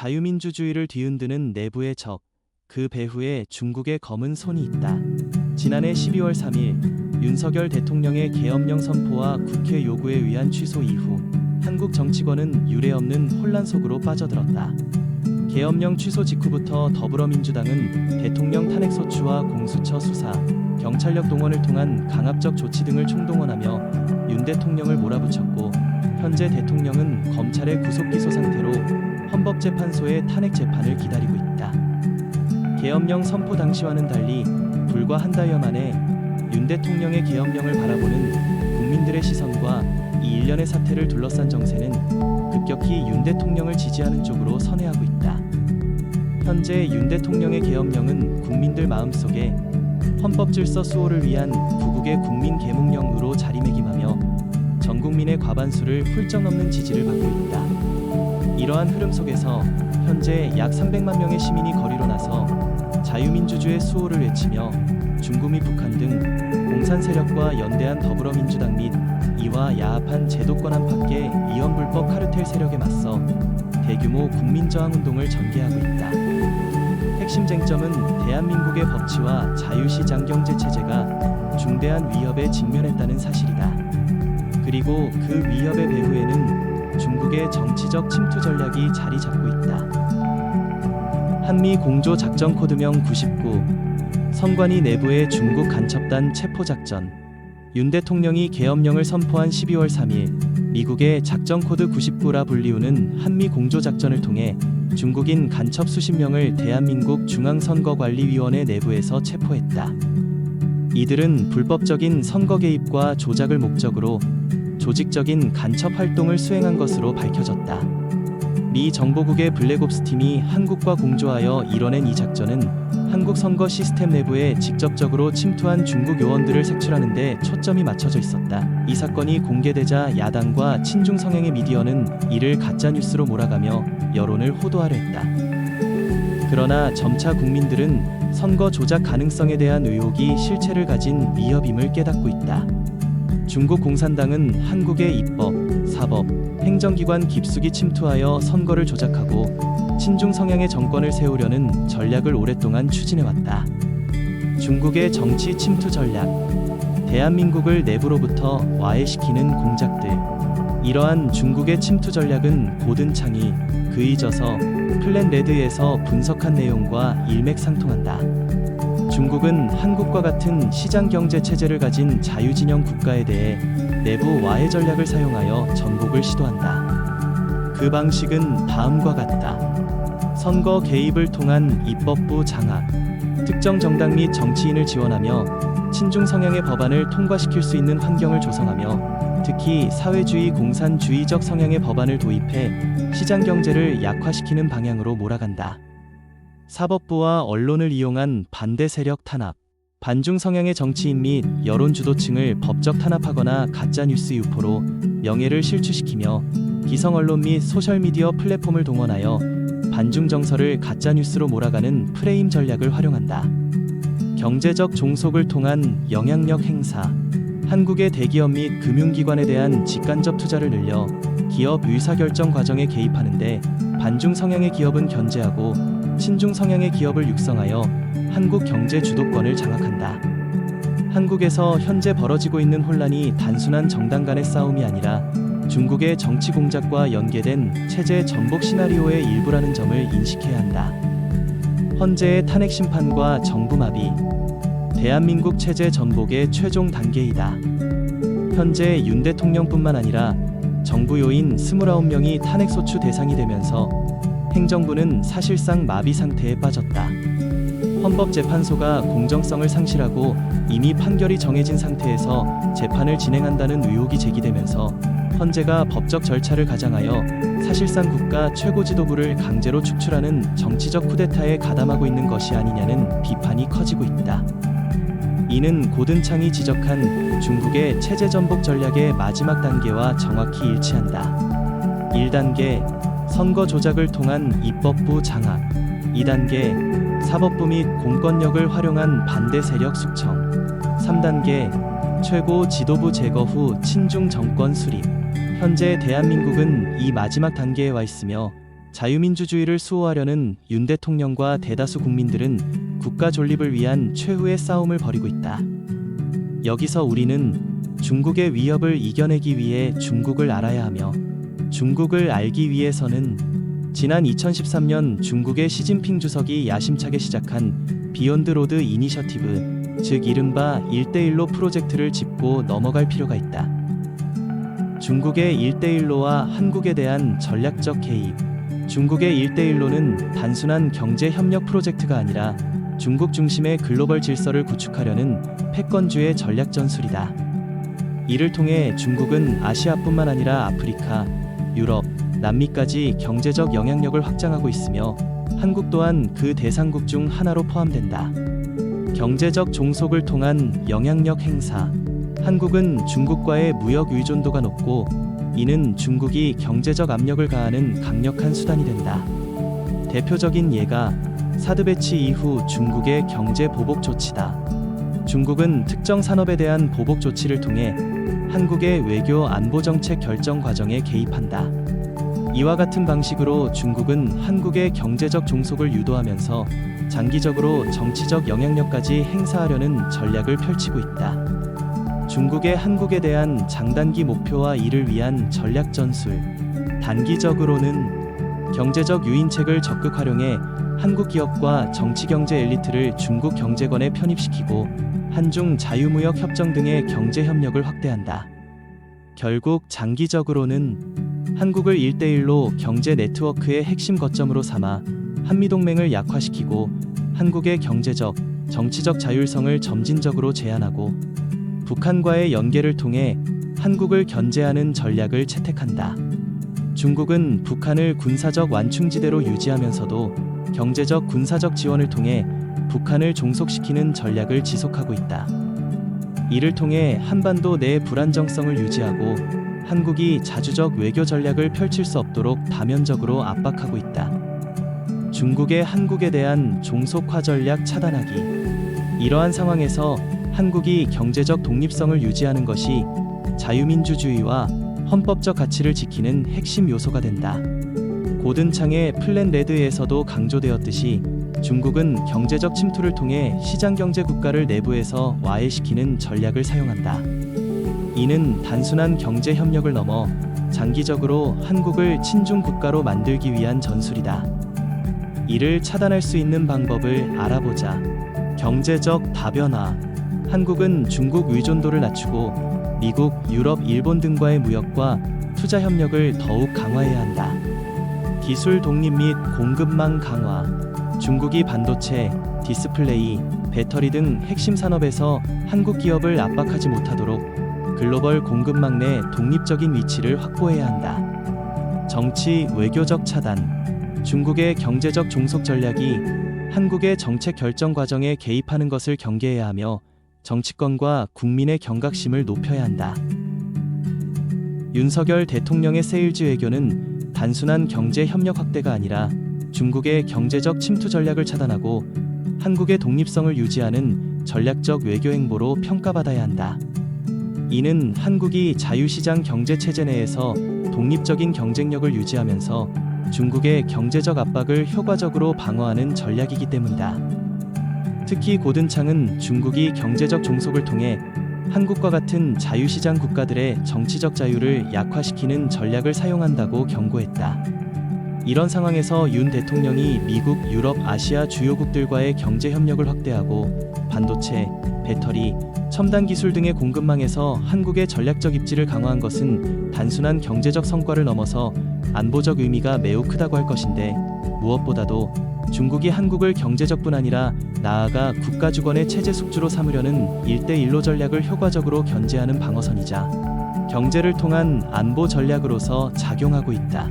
자유민주주의를 뒤흔드는 내부의 적, 그 배후에 중국의 검은 손이 있다. 지난해 12월 3일 윤석열 대통령의 계엄령 선포와 국회 요구에 의한 취소 이후 한국 정치권은 유례없는 혼란 속으로 빠져들었다. 계엄령 취소 직후부터 더불어민주당은 대통령 탄핵소추와 공수처 수사, 경찰력 동원을 통한 강압적 조치 등을 총동원하며 윤 대통령을 몰아붙였고, 현재 대통령은 검찰의 구속기소 상태로 헌법재판소의 탄핵 재판을 기다리고 있다. 계엄령 선포 당시와는 달리 불과 한 달여 만에 윤 대통령의 계엄령을 바라보는 국민들의 시선과 이 일련의 사태를 둘러싼 정세는 급격히 윤 대통령을 지지하는 쪽으로 선회하고 있다. 현재 윤 대통령의 계엄령은 국민들 마음속에 헌법질서 수호를 위한 구국의 국민 계몽령으로 자리매김하며 전 국민의 과반수를 훌쩍 넘는 지지를 받고 있다. 이러한 흐름 속에서 현재 약 300만 명의 시민이 거리로 나서 자유민주주의 수호를 외치며 중구 및 북한 등 공산 세력과 연대한 더불어민주당 및 이와 야합한 제도권 안팎의 위헌불법 카르텔 세력에 맞서 대규모 국민저항운동을 전개하고 있다. 핵심 쟁점은 대한민국의 법치와 자유시장 경제체제가 중대한 위협에 직면했다는 사실이다. 그리고 그 위협의 배후에는 중국의 정치적 침투 전략이 자리 잡고 있다. 한미 공조 작전 코드명 99, 선관위 내부의 중국 간첩단 체포작전. 윤 대통령이 계엄령을 선포한 12월 3일 미국의 작전 코드 99라 불리우는 한미 공조 작전을 통해 중국인 간첩 수십 명을 대한민국 중앙선거관리위원회 내부에서 체포했다. 이들은 불법적인 선거 개입과 조작을 목적으로 조직적인 간첩 활동을 수행한 것으로 밝혀졌다. 미 정보국의 블랙옵스 팀이 한국과 공조하여 이뤄낸 이 작전은 한국 선거 시스템 내부에 직접적으로 침투한 중국 요원들을 색출하는 데 초점이 맞춰져 있었다. 이 사건이 공개되자 야당과 친중 성향의 미디어는 이를 가짜뉴스로 몰아가며 여론을 호도하려 했다. 그러나 점차 국민들은 선거 조작 가능성에 대한 의혹이 실체를 가진 위협임을 깨닫고 있다. 중국 공산당은 한국의 입법, 사법, 행정기관 깊숙이 침투하여 선거를 조작하고 친중 성향의 정권을 세우려는 전략을 오랫동안 추진해왔다. 중국의 정치 침투 전략, 대한민국을 내부로부터 와해시키는 공작들. 이러한 중국의 침투 전략은 고든창이 그이저서 플랜 레드에서 분석한 내용과 일맥상통한다. 중국은 한국과 같은 시장경제 체제를 가진 자유진영 국가에 대해 내부 와해 전략을 사용하여 전복을 시도한다. 그 방식은 다음과 같다. 선거 개입을 통한 입법부 장악, 특정 정당 및 정치인을 지원하며 친중 성향의 법안을 통과시킬 수 있는 환경을 조성하며 특히 사회주의 공산주의적 성향의 법안을 도입해 시장경제를 약화시키는 방향으로 몰아간다. 사법부와 언론을 이용한 반대 세력 탄압, 반중 성향의 정치인 및 여론 주도층을 법적 탄압하거나 가짜뉴스 유포로 명예를 실추시키며 기성 언론 및 소셜미디어 플랫폼을 동원하여 반중 정서를 가짜뉴스로 몰아가는 프레임 전략을 활용한다. 경제적 종속을 통한 영향력 행사, 한국의 대기업 및 금융기관에 대한 직간접 투자를 늘려 기업 의사결정 과정에 개입하는데 반중 성향의 기업은 견제하고 친중 성향의 기업을 육성하여 한국 경제 주도권을 장악한다. 한국에서 현재 벌어지고 있는 혼란이 단순한 정당 간의 싸움이 아니라 중국의 정치 공작과 연계된 체제 전복 시나리오의 일부라는 점을 인식해야 한다. 헌재의 탄핵 심판과 정부 마비, 대한민국 체제 전복의 최종 단계이다. 현재 윤 대통령뿐만 아니라 정부 요인 29명이 탄핵소추 대상이 되면서 행정부는 사실상 마비 상태에 빠졌다. 헌법재판소가 공정성을 상실하고 이미 판결이 정해진 상태에서 재판을 진행한다는 의혹이 제기되면서 헌재가 법적 절차를 가장하여 사실상 국가 최고 지도부를 강제로 축출하는 정치적 쿠데타에 가담하고 있는 것이 아니냐는 비판이 커지고 있다. 이는 고든창이 지적한 중국의 체제 전복 전략의 마지막 단계와 정확히 일치한다. 1단계, 선거 조작을 통한 입법부 장악. 2단계, 사법부 및 공권력을 활용한 반대 세력 숙청. 3단계, 최고 지도부 제거 후 친중 정권 수립. 현재 대한민국은 이 마지막 단계에 와 있으며 자유민주주의를 수호하려는 윤 대통령과 대다수 국민들은 국가 존립을 위한 최후의 싸움을 벌이고 있다. 여기서 우리는 중국의 위협을 이겨내기 위해 중국을 알아야 하며, 중국을 알기 위해서는 지난 2013년 중국의 시진핑 주석이 야심차게 시작한 비욘드 로드 이니셔티브, 즉 이른바 1대1로 프로젝트를 짚고 넘어갈 필요가 있다. 중국의 1대1로와 한국에 대한 전략적 개입. 중국의 1대1로는 단순한 경제 협력 프로젝트가 아니라 중국 중심의 글로벌 질서를 구축하려는 패권주의 전략 전술이다. 이를 통해 중국은 아시아뿐만 아니라 아프리카, 유럽, 남미까지 경제적 영향력을 확장하고 있으며, 한국 또한 그 대상국 중 하나로 포함된다. 경제적 종속을 통한 영향력 행사. 한국은 중국과의 무역 의존도가 높고, 이는 중국이 경제적 압력을 가하는 강력한 수단이 된다. 대표적인 예가 사드 배치 이후 중국의 경제 보복 조치다. 중국은 특정 산업에 대한 보복 조치를 통해 한국의 외교 안보 정책 결정 과정에 개입한다. 이와 같은 방식으로 중국은 한국의 경제적 종속을 유도하면서 장기적으로 정치적 영향력까지 행사하려는 전략을 펼치고 있다. 중국의 한국에 대한 장단기 목표와 이를 위한 전략 전술. 단기적으로는 경제적 유인책을 적극 활용해 한국 기업과 정치경제 엘리트를 중국 경제권에 편입시키고 한중 자유무역 협정 등의 경제 협력을 확대한다. 결국 장기적으로는 한국을 1대1로 경제 네트워크의 핵심 거점으로 삼아 한미동맹을 약화시키고 한국의 경제적, 정치적 자율성을 점진적으로 제한하고 북한과의 연계를 통해 한국을 견제하는 전략을 채택한다. 중국은 북한을 군사적 완충지대로 유지하면서도 경제적 군사적 지원을 통해 북한을 종속시키는 전략을 지속하고 있다. 이를 통해 한반도 내 불안정성을 유지하고 한국이 자주적 외교 전략을 펼칠 수 없도록 다면적으로 압박하고 있다. 중국의 한국에 대한 종속화 전략 차단하기. 이러한 상황에서 한국이 경제적 독립성을 유지하는 것이 자유민주주의와 헌법적 가치를 지키는 핵심 요소가 된다. 고든창의 플랜 레드에서도 강조되었듯이 중국은 경제적 침투를 통해 시장경제 국가를 내부에서 와해시키는 전략을 사용한다. 이는 단순한 경제 협력을 넘어 장기적으로 한국을 친중 국가로 만들기 위한 전술이다. 이를 차단할 수 있는 방법을 알아보자. 경제적 다변화. 한국은 중국 의존도를 낮추고 미국, 유럽, 일본 등과의 무역과 투자 협력을 더욱 강화해야 한다. 기술 독립 및 공급망 강화. 중국이 반도체, 디스플레이, 배터리 등 핵심 산업에서 한국 기업을 압박하지 못하도록 글로벌 공급망 내 독립적인 위치를 확보해야 한다. 정치, 외교적 차단. 중국의 경제적 종속 전략이 한국의 정책 결정 과정에 개입하는 것을 경계해야 하며 정치권과 국민의 경각심을 높여야 한다. 윤석열 대통령의 세일즈 외교는 단순한 경제 협력 확대가 아니라 중국의 경제적 침투 전략을 차단하고 한국의 독립성을 유지하는 전략적 외교 행보로 평가받아야 한다. 이는 한국이 자유시장 경제 체제 내에서 독립적인 경쟁력을 유지하면서 중국의 경제적 압박을 효과적으로 방어하는 전략이기 때문이다. 특히 고든창은 중국이 경제적 종속을 통해 한국과 같은 자유시장 국가들의 정치적 자유를 약화시키는 전략을 사용한다고 경고했다. 이런 상황에서 윤 대통령이 미국, 유럽, 아시아 주요국들과의 경제 협력을 확대하고 반도체, 배터리, 첨단 기술 등의 공급망에서 한국의 전략적 입지를 강화한 것은 단순한 경제적 성과를 넘어서 안보적 의미가 매우 크다고 할 것인데, 무엇보다도 중국이 한국을 경제적뿐 아니라 나아가 국가 주권의 체제 숙주로 삼으려는 1대1로 전략을 효과적으로 견제하는 방어선이자 경제를 통한 안보 전략으로서 작용하고 있다.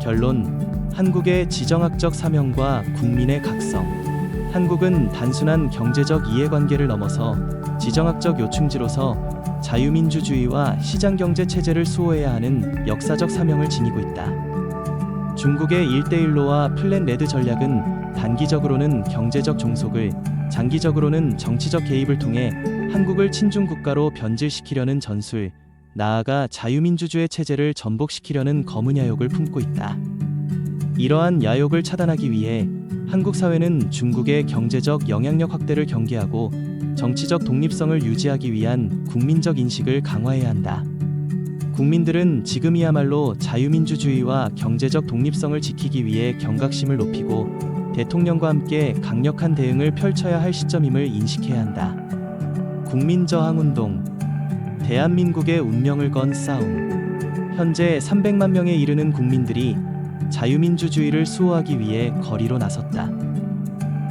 결론, 한국의 지정학적 사명과 국민의 각성. 한국은 단순한 경제적 이해관계를 넘어서 지정학적 요충지로서 자유민주주의와 시장경제 체제를 수호해야 하는 역사적 사명을 지니고 있다. 중국의 1대1로와 플랜 레드 전략은 단기적으로는 경제적 종속을, 장기적으로는 정치적 개입을 통해 한국을 친중 국가로 변질시키려는 전술, 나아가 자유민주주의 체제를 전복시키려는 검은 야욕을 품고 있다. 이러한 야욕을 차단하기 위해 한국 사회는 중국의 경제적 영향력 확대를 경계하고 정치적 독립성을 유지하기 위한 국민적 인식을 강화해야 한다. 국민들은 지금이야말로 자유민주주의와 경제적 독립성을 지키기 위해 경각심을 높이고 대통령과 함께 강력한 대응을 펼쳐야 할 시점임을 인식해야 한다. 국민저항운동, 대한민국의 운명을 건 싸움. 현재 300만 명에 이르는 국민들이 자유민주주의를 수호하기 위해 거리로 나섰다.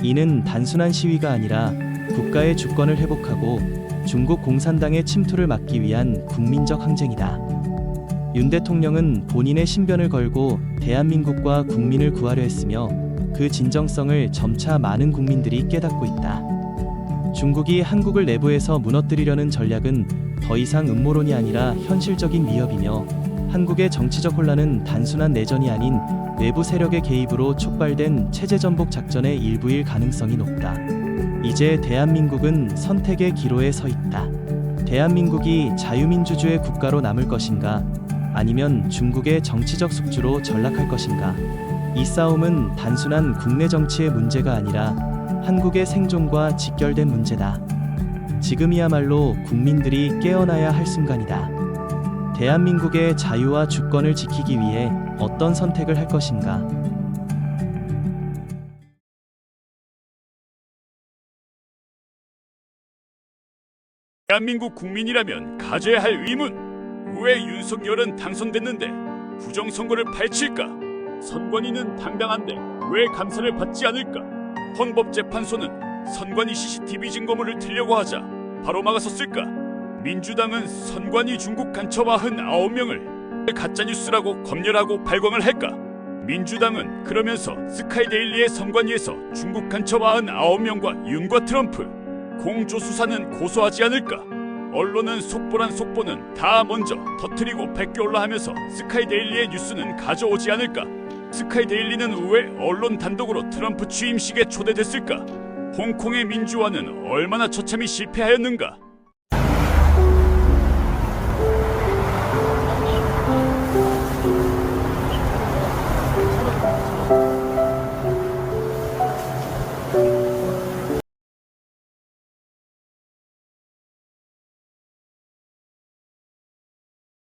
이는 단순한 시위가 아니라 국가의 주권을 회복하고 중국 공산당의 침투를 막기 위한 국민적 항쟁이다. 윤 대통령은 본인의 신변을 걸고 대한민국과 국민을 구하려 했으며 그 진정성을 점차 많은 국민들이 깨닫고 있다. 중국이 한국을 내부에서 무너뜨리려는 전략은 더 이상 음모론이 아니라 현실적인 위협이며 한국의 정치적 혼란은 단순한 내전이 아닌 외부 세력의 개입으로 촉발된 체제 전복 작전의 일부일 가능성이 높다. 이제 대한민국은 선택의 기로에 서 있다. 대한민국이 자유민주주의 국가로 남을 것인가, 아니면 중국의 정치적 숙주로 전락할 것인가. 이 싸움은 단순한 국내 정치의 문제가 아니라 한국의 생존과 직결된 문제다. 지금이야말로 국민들이 깨어나야 할 순간이다. 대한민국의 자유와 주권을 지키기 위해 어떤 선택을 할 것인가? 대한민국 국민이라면 가져야 할 의문. 왜 윤석열은 당선됐는데 부정선거를 파헤칠까? 선관위는 당당한데 왜 감사를 받지 않을까? 헌법재판소는 선관위 CCTV 증거물을 틀려고 하자 바로 막아섰을까? 민주당은 선관위 중국 간첩 99명을 가짜뉴스라고 검열하고 발광을 할까? 민주당은 그러면서 스카이데일리의 선관위에서 중국 간첩 99명과 윤과 트럼프 공조수사는 고소하지 않을까? 언론은 속보란 속보는 다 먼저 터뜨리고 베껴올라 하면서 스카이데일리의 뉴스는 가져오지 않을까? 스카이데일리는 왜 언론 단독으로 트럼프 취임식에 초대됐을까? 홍콩의 민주화는 얼마나 처참히 실패하였는가?